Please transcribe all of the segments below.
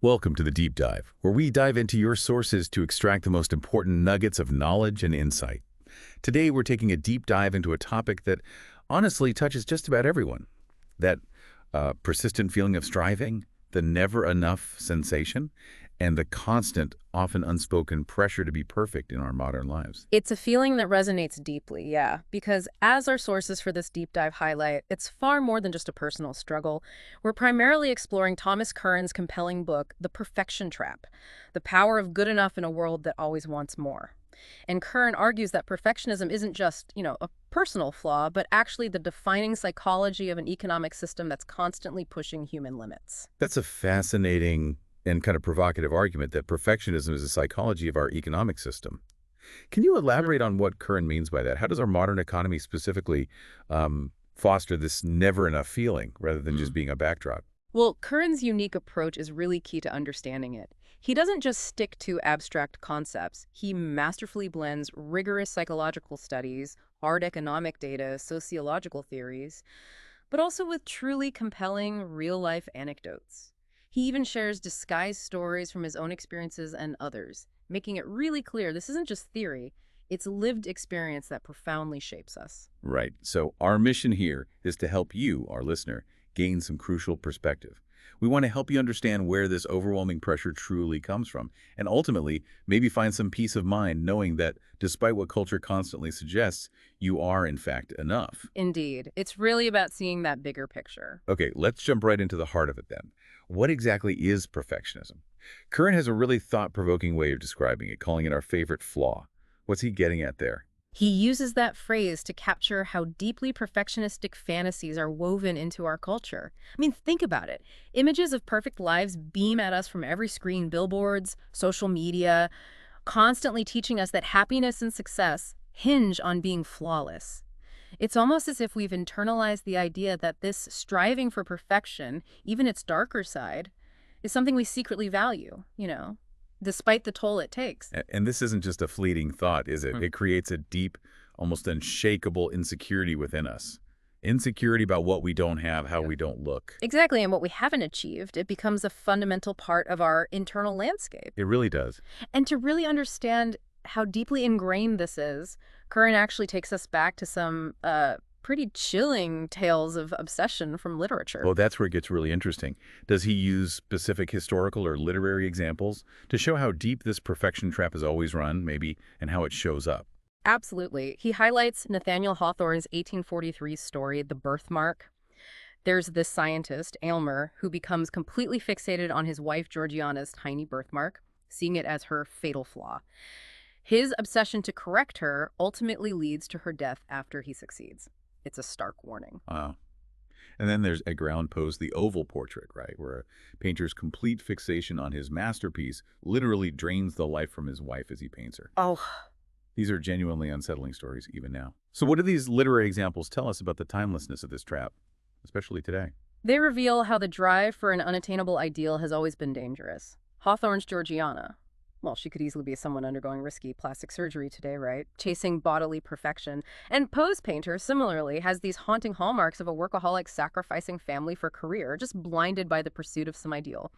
Welcome to the Deep Dive, where we dive into your sources to extract the most important nuggets of knowledge and insight. Today, we're taking a deep dive into a topic that honestly touches just about everyone. That persistent feeling of striving, the never-enough sensation, and the constant, often unspoken pressure to be perfect in our modern lives. It's a feeling that resonates deeply, yeah, because as our sources for this deep dive highlight, it's far more than just a personal struggle. We're primarily exploring Thomas Curran's compelling book, The Perfection Trap, The Power of Good Enough in a World That Always Wants More. And Curran argues that perfectionism isn't just, a personal flaw, but actually the defining psychology of an economic system that's constantly pushing human limits. That's a fascinating and kind of provocative argument that perfectionism is a psychology of our economic system. Can you elaborate on what Curran means by that? How does our modern economy specifically foster this never-enough feeling rather than just being a backdrop? Well, Curran's unique approach is really key to understanding it. He doesn't just stick to abstract concepts. He masterfully blends rigorous psychological studies, hard economic data, sociological theories, but also with truly compelling real-life anecdotes. He even shares disguised stories from his own experiences and others, making it really clear this isn't just theory, it's lived experience that profoundly shapes us. Right. So our mission here is to help you, our listener, gain some crucial perspective. We want to help you understand where this overwhelming pressure truly comes from, and ultimately, maybe find some peace of mind knowing that despite what culture constantly suggests, you are in fact enough. Indeed, it's really about seeing that bigger picture. Okay, let's jump right into the heart of it then. What exactly is perfectionism? Curran has a really thought-provoking way of describing it, calling it our favorite flaw. What's he getting at there? He uses that phrase to capture how deeply perfectionistic fantasies are woven into our culture. I mean, think about it. Images of perfect lives beam at us from every screen, billboards, social media, constantly teaching us that happiness and success hinge on being flawless. It's almost as if we've internalized the idea that this striving for perfection, even its darker side, is something we secretly value, despite the toll it takes. And this isn't just a fleeting thought, is it? It creates a deep, almost unshakable insecurity within us. Insecurity about what we don't have, how we don't look. Exactly, and what we haven't achieved, it becomes a fundamental part of our internal landscape. It really does. And to really understand how deeply ingrained this is, Curran actually takes us back to some pretty chilling tales of obsession from literature. Oh, that's where it gets really interesting. Does he use specific historical or literary examples to show how deep this perfection trap has always run, maybe, and how it shows up? Absolutely. He highlights Nathaniel Hawthorne's 1843 story, The Birthmark. There's this scientist, Aylmer, who becomes completely fixated on his wife Georgiana's tiny birthmark, seeing it as her fatal flaw. His obsession to correct her ultimately leads to her death after he succeeds. It's a stark warning. Wow. And then there's Edgar Allan Poe's The Oval Portrait, right, where a painter's complete fixation on his masterpiece literally drains the life from his wife as he paints her. Oh, These are genuinely unsettling stories even now. So what do these literary examples tell us about the timelessness of this trap, especially today? they reveal how the drive for an unattainable ideal has always been dangerous. Hawthorne's Georgiana. Well, she could easily be someone undergoing risky plastic surgery today, right? Chasing bodily perfection. And Poe's painter, similarly, has these haunting hallmarks of a workaholic sacrificing family for career, just blinded by the pursuit of some ideal.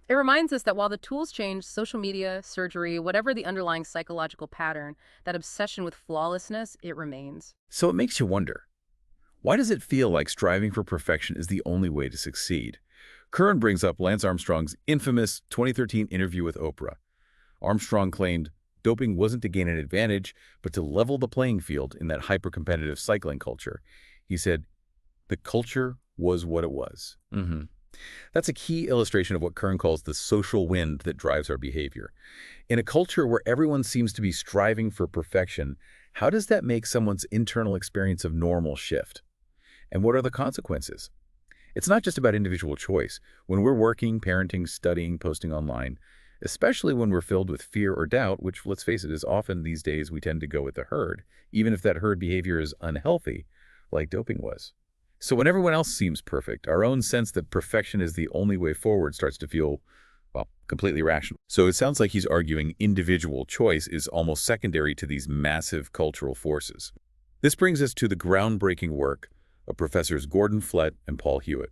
It reminds us that while the tools change, social media, surgery, whatever the underlying psychological pattern, that obsession with flawlessness, it remains. So it makes you wonder, why does it feel like striving for perfection is the only way to succeed? Curran brings up Lance Armstrong's infamous 2013 interview with Oprah. Armstrong claimed doping wasn't to gain an advantage, but to level the playing field in that hyper-competitive cycling culture. He said, the culture was what it was. That's a key illustration of what Curran calls the social wind that drives our behavior. In a culture where everyone seems to be striving for perfection, how does that make someone's internal experience of normal shift? And what are the consequences? It's not just about individual choice. When we're working, parenting, studying, posting online, especially when we're filled with fear or doubt, which, let's face it, is often these days we tend to go with the herd, even if that herd behavior is unhealthy, like doping was. So when everyone else seems perfect, our own sense that perfection is the only way forward starts to feel, well, completely rational. So it sounds like he's arguing individual choice is almost secondary to these massive cultural forces. This brings us to the groundbreaking work of Professors Gordon Flett and Paul Hewitt.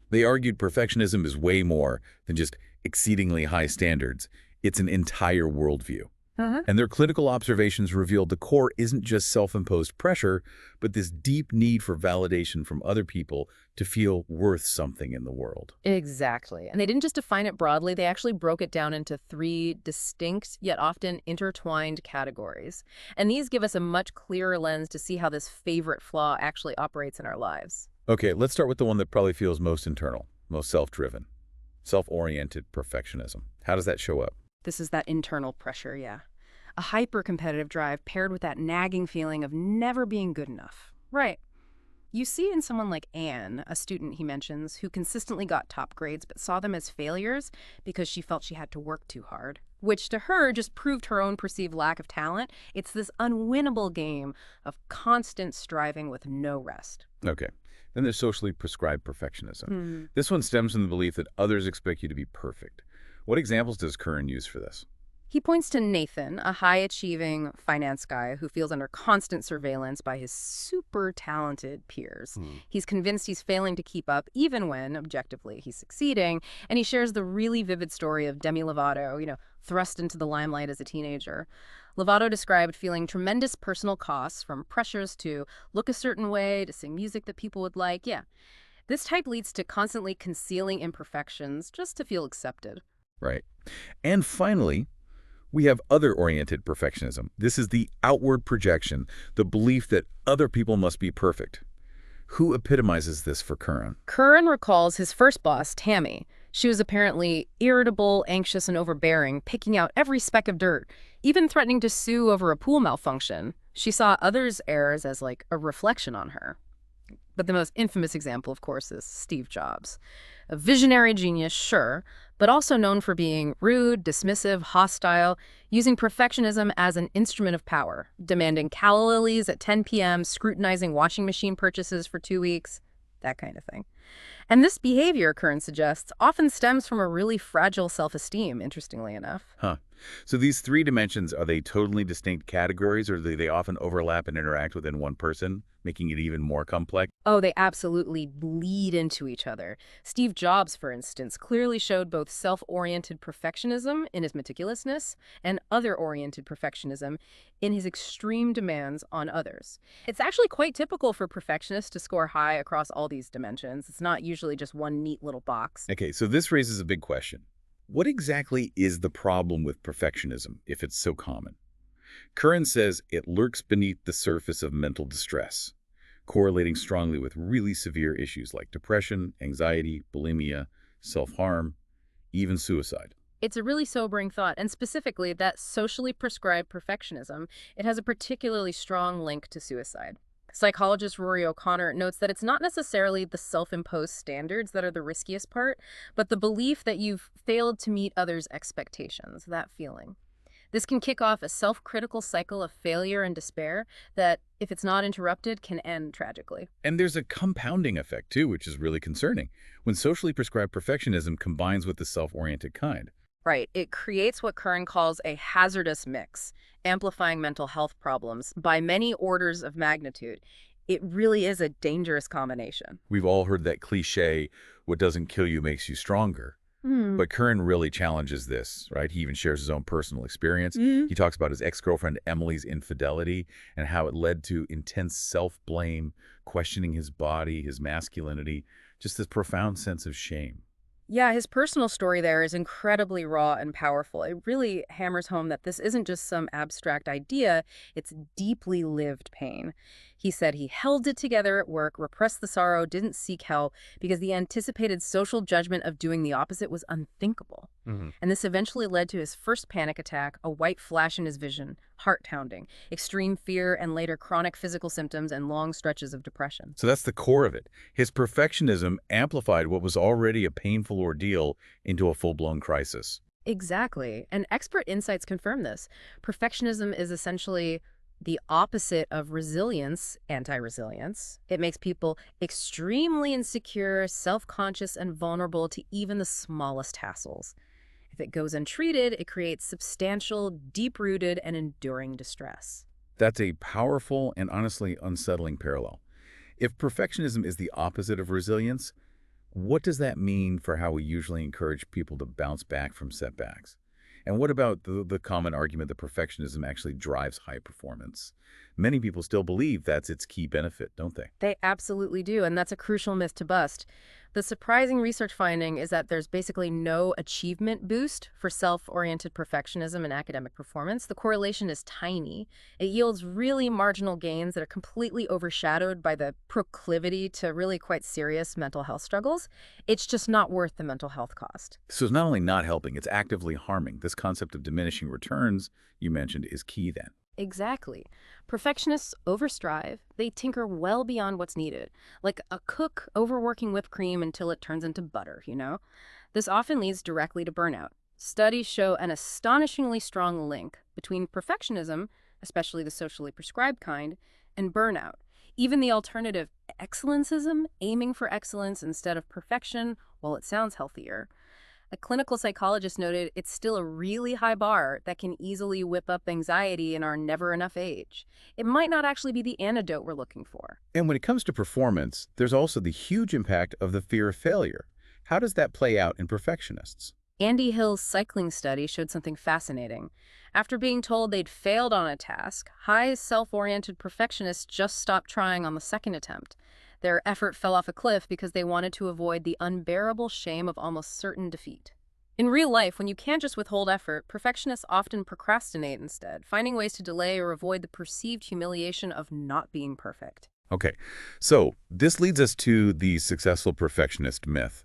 They argued perfectionism is way more than just exceedingly high standards. It's an entire worldview. Uh-huh. And their clinical observations revealed the core isn't just self-imposed pressure, but this deep need for validation from other people to feel worth something in the world. Exactly. And they didn't just define it broadly, they actually broke it down into three distinct, yet often intertwined categories. And these give us a much clearer lens to see how this favorite flaw actually operates in our lives. Okay, let's start with the one that probably feels most internal, most self-driven. Self-oriented perfectionism. How does that show up? This is that internal pressure, yeah. A hyper-competitive drive paired with that nagging feeling of never being good enough. Right. You see it in someone like Anne, a student he mentions, who consistently got top grades but saw them as failures because she felt she had to work too hard, which to her just proved her own perceived lack of talent. It's this unwinnable game of constant striving with no rest. Okay. Then there's socially prescribed perfectionism. Hmm. This one stems from the belief that others expect you to be perfect. What examples does Curran use for this? He points to Nathan, a high-achieving finance guy who feels under constant surveillance by his super talented peers. He's convinced he's failing to keep up, even when, objectively, he's succeeding, and he shares the really vivid story of Demi Lovato, thrust into the limelight as a teenager. Lovato described feeling tremendous personal costs, from pressures to look a certain way, to sing music that people would like. Yeah, this type leads to constantly concealing imperfections just to feel accepted. Right. And finally, we have other-oriented perfectionism. This is the outward projection, the belief that other people must be perfect. Who epitomizes this for Curran? Curran recalls his first boss, Tammy. She was apparently irritable, anxious, and overbearing, picking out every speck of dirt, even threatening to sue over a pool malfunction. She saw others' errors as like a reflection on her. But the most infamous example, of course, is Steve Jobs. A visionary genius, sure, but also known for being rude, dismissive, hostile, using perfectionism as an instrument of power, demanding calla lilies at 10 p.m., scrutinizing washing machine purchases for 2 weeks, that kind of thing. And this behavior, Curran suggests, often stems from a really fragile self-esteem, interestingly enough. Huh. So these three dimensions, are they totally distinct categories, or do they often overlap and interact within one person, making it even more complex? Oh, they absolutely bleed into each other. Steve Jobs, for instance, clearly showed both self-oriented perfectionism in his meticulousness and other-oriented perfectionism in his extreme demands on others. It's actually quite typical for perfectionists to score high across all these dimensions. It's not usually just one neat little box. Okay, so this raises a big question. What exactly is the problem with perfectionism, if it's so common? Curran says it lurks beneath the surface of mental distress, correlating strongly with really severe issues like depression, anxiety, bulimia, self-harm, even suicide. It's a really sobering thought, and specifically that socially prescribed perfectionism, it has a particularly strong link to suicide. Psychologist Rory O'Connor notes that it's not necessarily the self-imposed standards that are the riskiest part, but the belief that you've failed to meet others' expectations, that feeling. This can kick off a self-critical cycle of failure and despair that, if it's not interrupted, can end tragically. And there's a compounding effect, too, which is really concerning, when socially prescribed perfectionism combines with the self-oriented kind. Right. It creates what Curran calls a hazardous mix, amplifying mental health problems by many orders of magnitude. It really is a dangerous combination. We've all heard that cliche, what doesn't kill you makes you stronger. But Curran really challenges this, right? He even shares his own personal experience. He talks about his ex-girlfriend Emily's infidelity and how it led to intense self-blame, questioning his body, his masculinity, just this profound sense of shame. Yeah, his personal story there is incredibly raw and powerful. It really hammers home that this isn't just some abstract idea, it's deeply lived pain. He said he held it together at work, repressed the sorrow, didn't seek help, because the anticipated social judgment of doing the opposite was unthinkable. And this eventually led to his first panic attack, a white flash in his vision, heart pounding, extreme fear, and later chronic physical symptoms and long stretches of depression. So that's the core of it. His perfectionism amplified what was already a painful ordeal into a full-blown crisis. Exactly. And expert insights confirm this. Perfectionism is essentially the opposite of resilience, anti-resilience. It makes people extremely insecure, self-conscious, and vulnerable to even the smallest hassles. If it goes untreated, it creates substantial, deep-rooted, and enduring distress. That's a powerful and honestly unsettling parallel. If perfectionism is the opposite of resilience, What does that mean for how we usually encourage people to bounce back from setbacks? And what about the common argument that perfectionism actually drives high performance? Many people still believe that's its key benefit, don't they? They absolutely do, and that's a crucial myth to bust. The surprising research finding is that there's basically no achievement boost for self-oriented perfectionism and academic performance. The correlation is tiny. It yields really marginal gains that are completely overshadowed by the proclivity to really quite serious mental health struggles. It's just not worth the mental health cost. So it's not only not helping, it's actively harming. This concept of diminishing returns you mentioned is key then. Exactly. Perfectionists overstrive. They tinker well beyond what's needed, like a cook overworking whipped cream until it turns into butter. This often leads directly to burnout. Studies show an astonishingly strong link between perfectionism, especially the socially prescribed kind, and burnout. Even the alternative excellencism, aiming for excellence instead of perfection, while it sounds healthier, a clinical psychologist noted it's still a really high bar that can easily whip up anxiety in our never-enough age. It might not actually be the antidote we're looking for. And when it comes to performance, there's also the huge impact of the fear of failure. How does that play out in perfectionists? Andy Hill's cycling study showed something fascinating. After being told they'd failed on a task, high self-oriented perfectionists just stopped trying on the second attempt. Their effort fell off a cliff because they wanted to avoid the unbearable shame of almost certain defeat. In real life, when you can't just withhold effort, perfectionists often procrastinate instead, finding ways to delay or avoid the perceived humiliation of not being perfect. Okay, so this leads us to the successful perfectionist myth.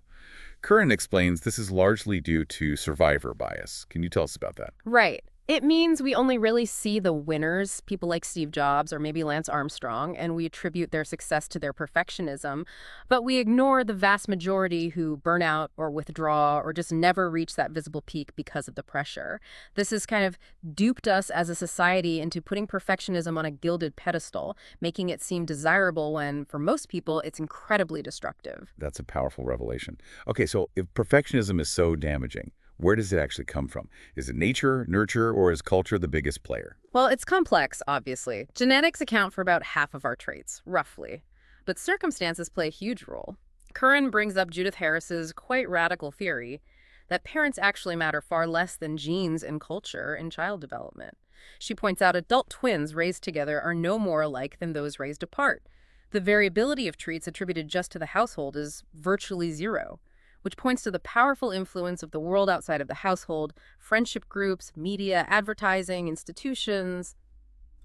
Curran explains this is largely due to survivor bias. Can you tell us about that? Right. It means we only really see the winners, people like Steve Jobs or maybe Lance Armstrong, and we attribute their success to their perfectionism, but we ignore the vast majority who burn out or withdraw or just never reach that visible peak because of the pressure. This has kind of duped us as a society into putting perfectionism on a gilded pedestal, making it seem desirable when, for most people, it's incredibly destructive. That's a powerful revelation. Okay, so if perfectionism is so damaging, where does it actually come from? Is it nature, nurture, or is culture the biggest player? Well, it's complex, obviously. Genetics account for about half of our traits, roughly. But circumstances play a huge role. Curran brings up Judith Harris's quite radical theory that parents actually matter far less than genes and culture in child development. She points out adult twins raised together are no more alike than those raised apart. The variability of traits attributed just to the household is virtually zero, which points to the powerful influence of the world outside of the household, friendship groups, media, advertising, institutions,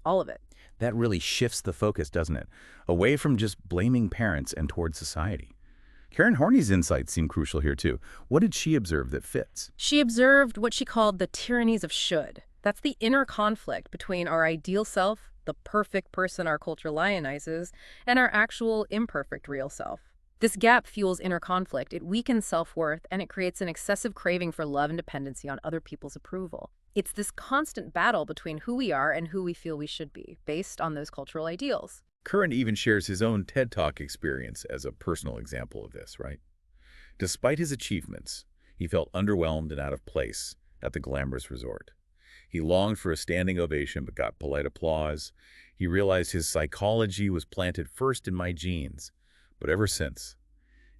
all of it. That really shifts the focus, doesn't it? Away from just blaming parents and towards society. Karen Horney's insights seem crucial here, too. What did she observe that fits? She observed what she called the tyrannies of should. That's the inner conflict between our ideal self, the perfect person our culture lionizes, and our actual imperfect real self. This gap fuels inner conflict, it weakens self-worth, and it creates an excessive craving for love and dependency on other people's approval. It's this constant battle between who we are and who we feel we should be, based on those cultural ideals. Curran even shares his own TED Talk experience as a personal example of this, right? Despite his achievements, he felt underwhelmed and out of place at the glamorous resort. He longed for a standing ovation but got polite applause. He realized his psychology was planted first in my genes. But ever since,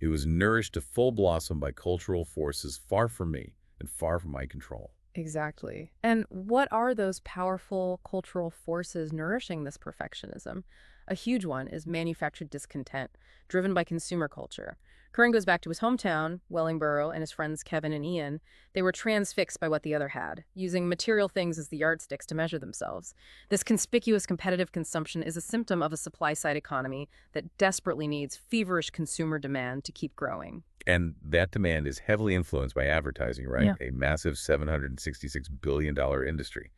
it was nourished to full blossom by cultural forces far from me and far from my control. Exactly. And what are those powerful cultural forces nourishing this perfectionism? A huge one is manufactured discontent, driven by consumer culture. Curran goes back to his hometown, Wellingborough, and his friends Kevin and Ian. They were transfixed by what the other had, using material things as the yardsticks to measure themselves. This conspicuous competitive consumption is a symptom of a supply-side economy that desperately needs feverish consumer demand to keep growing. And that demand is heavily influenced by advertising, right? Yeah. A massive $766 billion industry.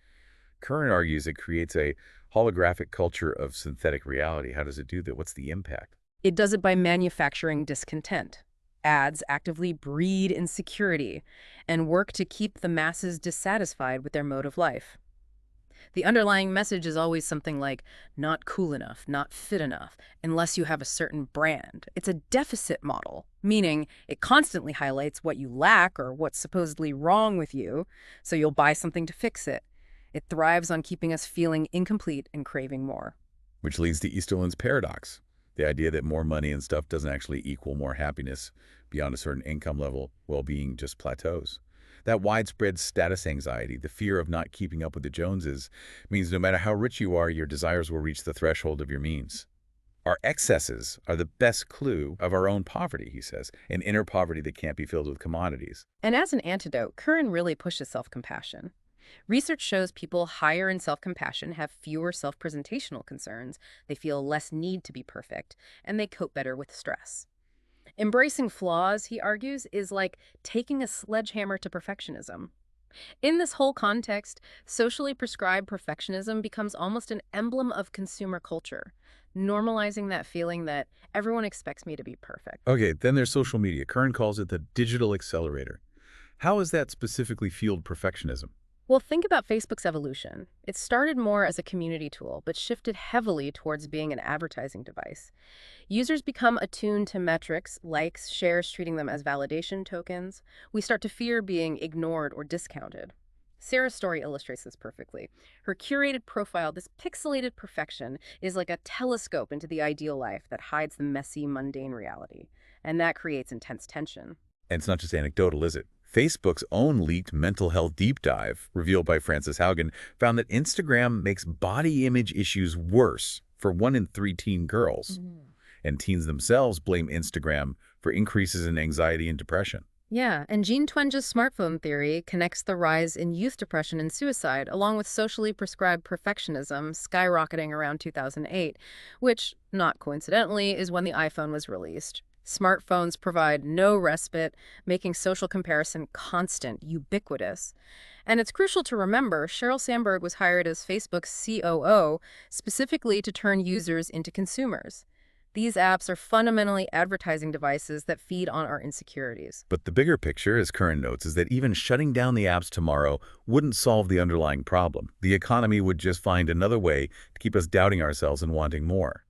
Curran argues it creates a holographic culture of synthetic reality. How does it do that? What's the impact? It does it by manufacturing discontent. Ads actively breed insecurity and work to keep the masses dissatisfied with their mode of life. The underlying message is always something like, not cool enough, not fit enough, unless you have a certain brand. It's a deficit model, meaning it constantly highlights what you lack or what's supposedly wrong with you, so you'll buy something to fix it. It thrives on keeping us feeling incomplete and craving more. Which leads to Easterlin's paradox. The idea that more money and stuff doesn't actually equal more happiness, Beyond a certain income level, well-being just plateaus. That widespread status anxiety, the fear of not keeping up with the Joneses, means no matter how rich you are, your desires will reach the threshold of your means. Our excesses are the best clue of our own poverty, he says, an inner poverty that can't be filled with commodities. And as an antidote, Curran really pushes self-compassion. Research shows people higher in self-compassion have fewer self-presentational concerns, they feel less need to be perfect, and they cope better with stress. Embracing flaws, he argues, is like taking a sledgehammer to perfectionism. In this whole context, socially prescribed perfectionism becomes almost an emblem of consumer culture, normalizing that feeling that everyone expects me to be perfect. Okay, then there's social media. Curran calls it the digital accelerator. How has that specifically fueled perfectionism? Well, think about Facebook's evolution. It started more as a community tool, but shifted heavily towards being an advertising device. Users become attuned to metrics, likes, shares, treating them as validation tokens. We start to fear being ignored or discounted. Sarah's story illustrates this perfectly. Her curated profile, this pixelated perfection, is like a telescope into the ideal life that hides the messy, mundane reality. And that creates intense tension. And it's not just anecdotal, is it? Facebook's own leaked mental health deep dive, revealed by Frances Haugen, found that Instagram makes body image issues worse for 1 in 3 teen girls. And teens themselves blame Instagram for increases in anxiety and depression. Yeah, and Jean Twenge's smartphone theory connects the rise in youth depression and suicide, along with socially prescribed perfectionism skyrocketing around 2008, which, not coincidentally, is when the iPhone was released. Smartphones provide no respite, making social comparison constant, ubiquitous. And it's crucial to remember Sheryl Sandberg was hired as Facebook's COO specifically to turn users into consumers. These apps are fundamentally advertising devices that feed on our insecurities. But the bigger picture, as Curran notes, is that even shutting down the apps tomorrow wouldn't solve the underlying problem. The economy would just find another way to keep us doubting ourselves and wanting more.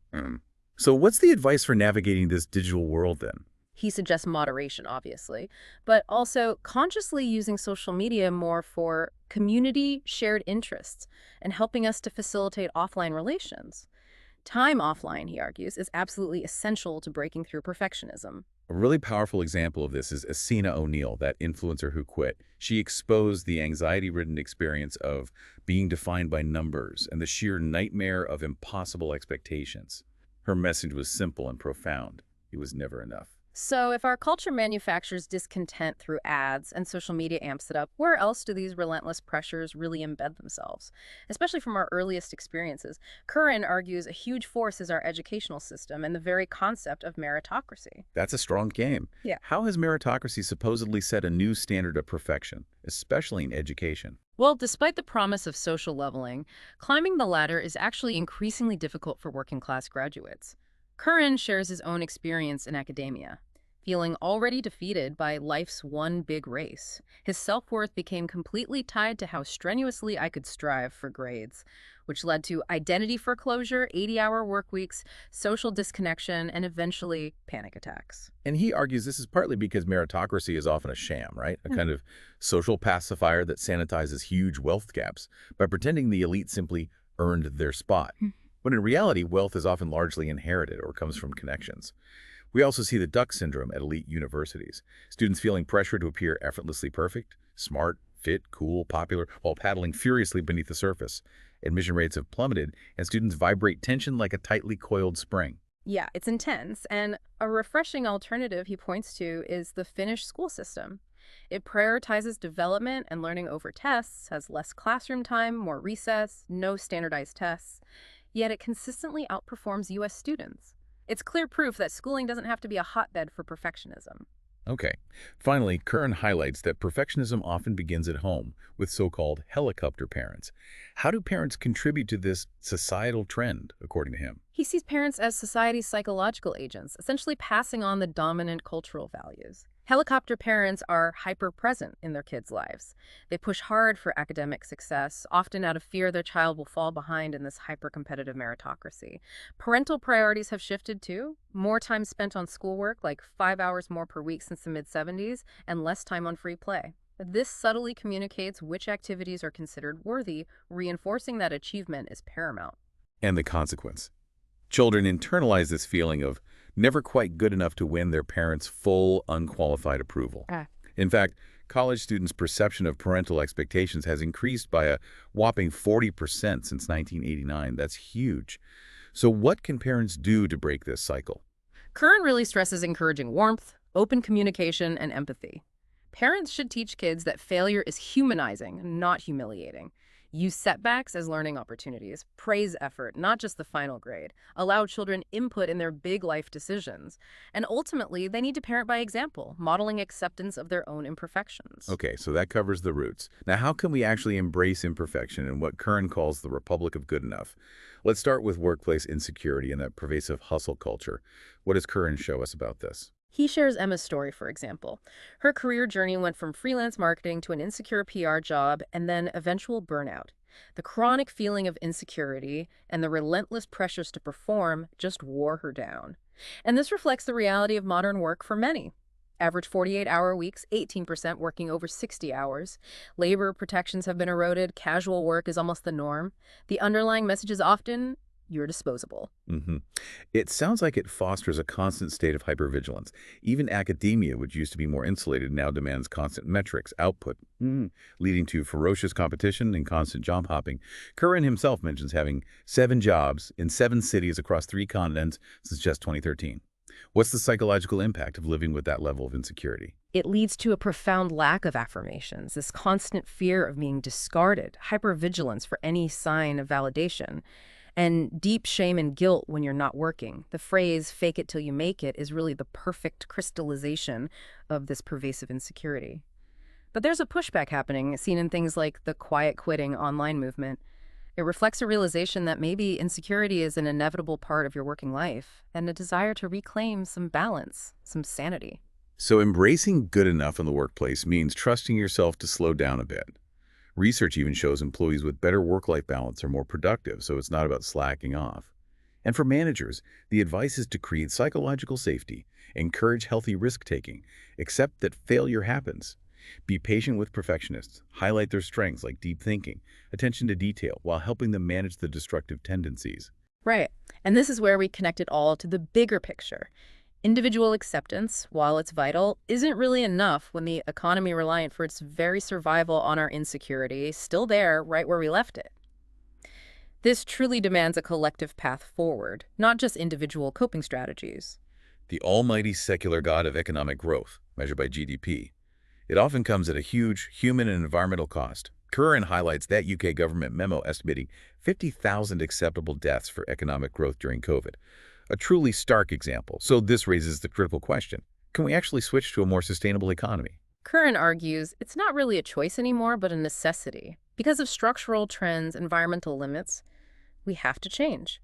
So what's the advice for navigating this digital world then? He suggests moderation, obviously, but also consciously using social media more for community shared interests and helping us to facilitate offline relations. Time offline, he argues, is absolutely essential to breaking through perfectionism. A really powerful example of this is Asina O'Neill, that influencer who quit. She exposed the anxiety-ridden experience of being defined by numbers and the sheer nightmare of impossible expectations. Her message was simple and profound. It was never enough. So if our culture manufactures discontent through ads and social media amps it up, where else do these relentless pressures really embed themselves? Especially from our earliest experiences. Curran argues a huge force is our educational system and the very concept of meritocracy. That's a strong game. Yeah. How has meritocracy supposedly set a new standard of perfection, especially in education? Well, despite the promise of social leveling, climbing the ladder is actually increasingly difficult for working-class graduates. Curran shares his own experience in academia. Feeling already defeated by life's one big race, his self-worth became completely tied to how strenuously I could strive for grades, which led to identity foreclosure, 80-hour work weeks, social disconnection, and eventually panic attacks. And he argues this is partly because meritocracy is often a sham, right? A kind of social pacifier that sanitizes huge wealth gaps by pretending the elite simply earned their spot. When in reality, wealth is often largely inherited or comes from connections. We also see the duck syndrome at elite universities. Students feeling pressure to appear effortlessly perfect, smart, fit, cool, popular, while paddling furiously beneath the surface. Admission rates have plummeted, and students vibrate tension like a tightly coiled spring. Yeah, it's intense, and a refreshing alternative he points to is the Finnish school system. It prioritizes development and learning over tests, has less classroom time, more recess, no standardized tests, yet it consistently outperforms U.S. students. It's clear proof that schooling doesn't have to be a hotbed for perfectionism. Okay. Finally, Curran highlights that perfectionism often begins at home with so-called helicopter parents. How do parents contribute to this societal trend, according to him? He sees parents as society's psychological agents, essentially passing on the dominant cultural values. Helicopter parents are hyper-present in their kids' lives. They push hard for academic success, often out of fear their child will fall behind in this hyper-competitive meritocracy. Parental priorities have shifted too. More time spent on schoolwork, like 5 hours more per week since the mid-70s, and less time on free play. This subtly communicates which activities are considered worthy, reinforcing that achievement is paramount. And the consequence. Children internalize this feeling of never quite good enough to win their parents' full, unqualified approval. Ah. In fact, college students' perception of parental expectations has increased by a whopping 40% since 1989. That's huge. So what can parents do to break this cycle? Curran really stresses encouraging warmth, open communication, and empathy. Parents should teach kids that failure is humanizing, not humiliating. Use setbacks as learning opportunities. Praise effort, not just the final grade. Allow children input in their big life decisions. And ultimately, they need to parent by example, modeling acceptance of their own imperfections. Okay, so that covers the roots. Now, how can we actually embrace imperfection in what Curran calls the Republic of Good Enough? Let's start with workplace insecurity and that pervasive hustle culture. What does Curran show us about this? He shares Emma's story, for example. Her career journey went from freelance marketing to an insecure PR job and then eventual burnout. The chronic feeling of insecurity and the relentless pressures to perform just wore her down. And this reflects the reality of modern work for many. Average 48-hour weeks, 18% working over 60 hours. Labor protections have been eroded. Casual work is almost the norm. The underlying message is often, you're disposable. hmm It sounds like it fosters a constant state of hypervigilance. Even academia, which used to be more insulated, now demands constant metrics, output, leading to ferocious competition and constant job hopping. Curran himself mentions having 7 jobs in 7 cities across 3 continents since just 2013. What's the psychological impact of living with that level of insecurity? It leads to a profound lack of affirmations, this constant fear of being discarded, hypervigilance for any sign of validation, and deep shame and guilt when you're not working. The phrase, fake it till you make it, is really the perfect crystallization of this pervasive insecurity. But there's a pushback happening, seen in things like the quiet quitting online movement. It reflects a realization that maybe insecurity is an inevitable part of your working life and a desire to reclaim some balance, some sanity. So embracing good enough in the workplace means trusting yourself to slow down a bit. Research even shows employees with better work-life balance are more productive, so it's not about slacking off. And for managers, the advice is to create psychological safety, encourage healthy risk-taking, accept that failure happens. Be patient with perfectionists, highlight their strengths like deep thinking, attention to detail, while helping them manage the destructive tendencies. Right. And this is where we connect it all to the bigger picture. Individual acceptance, while it's vital, isn't really enough when the economy reliant for its very survival on our insecurity is still there right where we left it. This truly demands a collective path forward, not just individual coping strategies. The almighty secular god of economic growth, measured by GDP. It often comes at a huge human and environmental cost. Curran highlights that UK government memo estimating 50,000 acceptable deaths for economic growth during COVID. A truly stark example. So this raises the critical question. Can we actually switch to a more sustainable economy? Curran argues it's not really a choice anymore, but a necessity. Because of structural trends, environmental limits, we have to change.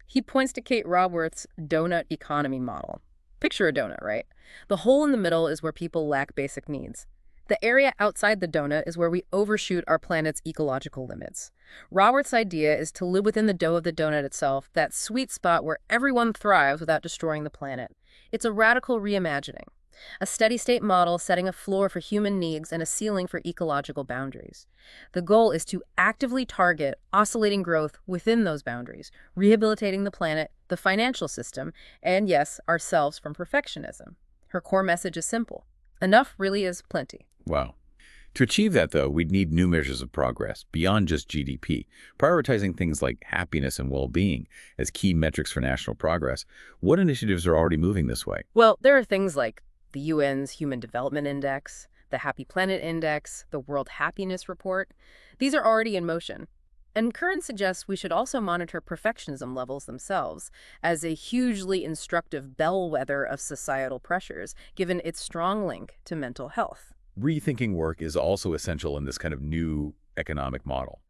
He points to Kate Raworth's donut economy model. Picture a donut, right? The hole in the middle is where people lack basic needs. The area outside the donut is where we overshoot our planet's ecological limits. Raworth's idea is to live within the dough of the donut itself, that sweet spot where everyone thrives without destroying the planet. It's a radical reimagining, a steady-state model setting a floor for human needs and a ceiling for ecological boundaries. The goal is to actively target oscillating growth within those boundaries, rehabilitating the planet, the financial system, and yes, ourselves from perfectionism. Her core message is simple. Enough really is plenty. Wow. To achieve that, though, we'd need new measures of progress beyond just GDP, prioritizing things like happiness and well-being as key metrics for national progress. What initiatives are already moving this way? Well, there are things like the UN's Human Development Index, the Happy Planet Index, the World Happiness Report. These are already in motion. And Curran suggests we should also monitor perfectionism levels themselves as a hugely instructive bellwether of societal pressures, given its strong link to mental health. Rethinking work is also essential in this kind of new economic model.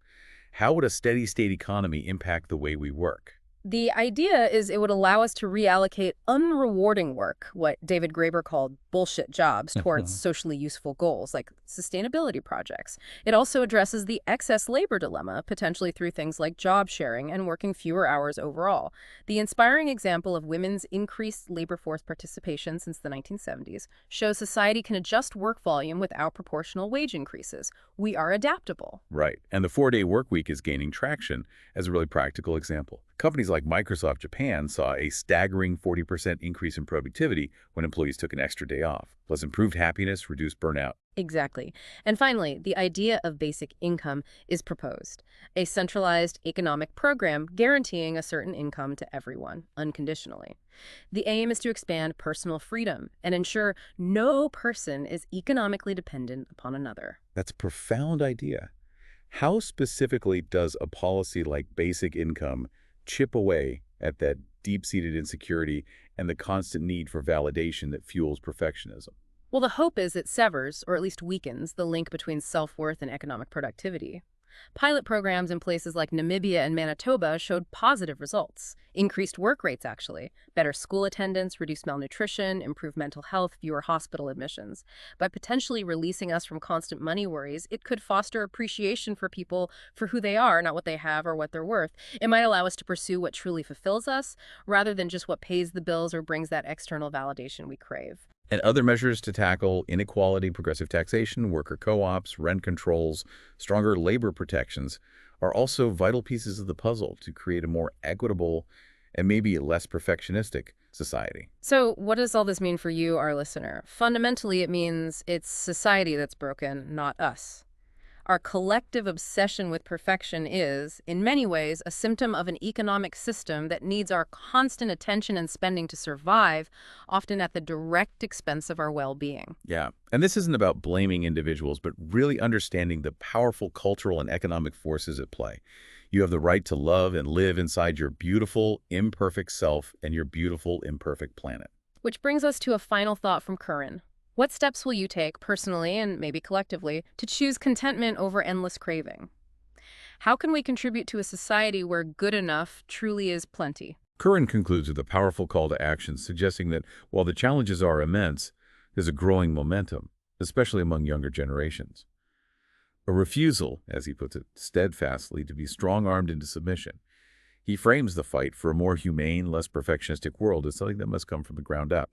How would a steady-state economy impact the way we work? The idea is it would allow us to reallocate unrewarding work, what David Graeber called bullshit jobs, towards socially useful goals like sustainability projects. It also addresses the excess labor dilemma, potentially through things like job sharing and working fewer hours overall. The inspiring example of women's increased labor force participation since the 1970s shows society can adjust work volume without proportional wage increases. We are adaptable. Right. And the 4-day work week is gaining traction as a really practical example. Companies Companies like Microsoft Japan saw a staggering 40% increase in productivity when employees took an extra day off, plus improved happiness, reduced burnout. Exactly. And finally, the idea of basic income is proposed, a centralized economic program guaranteeing a certain income to everyone, unconditionally. The aim is to expand personal freedom and ensure no person is economically dependent upon another. That's a profound idea. How specifically does a policy like basic income chip away at that deep-seated insecurity and the constant need for validation that fuels perfectionism? Well, the hope is it severs, or at least weakens, the link between self-worth and economic productivity. Pilot programs in places like Namibia and Manitoba showed positive results. Increased work rates, actually. Better school attendance, reduced malnutrition, improved mental health, fewer hospital admissions. By potentially releasing us from constant money worries, it could foster appreciation for people for who they are, not what they have or what they're worth. It might allow us to pursue what truly fulfills us, rather than just what pays the bills or brings that external validation we crave. And other measures to tackle inequality, progressive taxation, worker co-ops, rent controls, stronger labor protections are also vital pieces of the puzzle to create a more equitable and maybe less perfectionistic society. So, what does all this mean for you, our listener? Fundamentally, it means it's society that's broken, not us. Our collective obsession with perfection is, in many ways, a symptom of an economic system that needs our constant attention and spending to survive, often at the direct expense of our well-being. Yeah, and this isn't about blaming individuals, but really understanding the powerful cultural and economic forces at play. You have the right to love and live inside your beautiful, imperfect self and your beautiful, imperfect planet. Which brings us to a final thought from Curran. What steps will you take, personally and maybe collectively, to choose contentment over endless craving? How can we contribute to a society where good enough truly is plenty? Curran concludes with a powerful call to action, suggesting that while the challenges are immense, there's a growing momentum, especially among younger generations. A refusal, as he puts it, steadfastly to be strong-armed into submission. He frames the fight for a more humane, less perfectionistic world as something that must come from the ground up.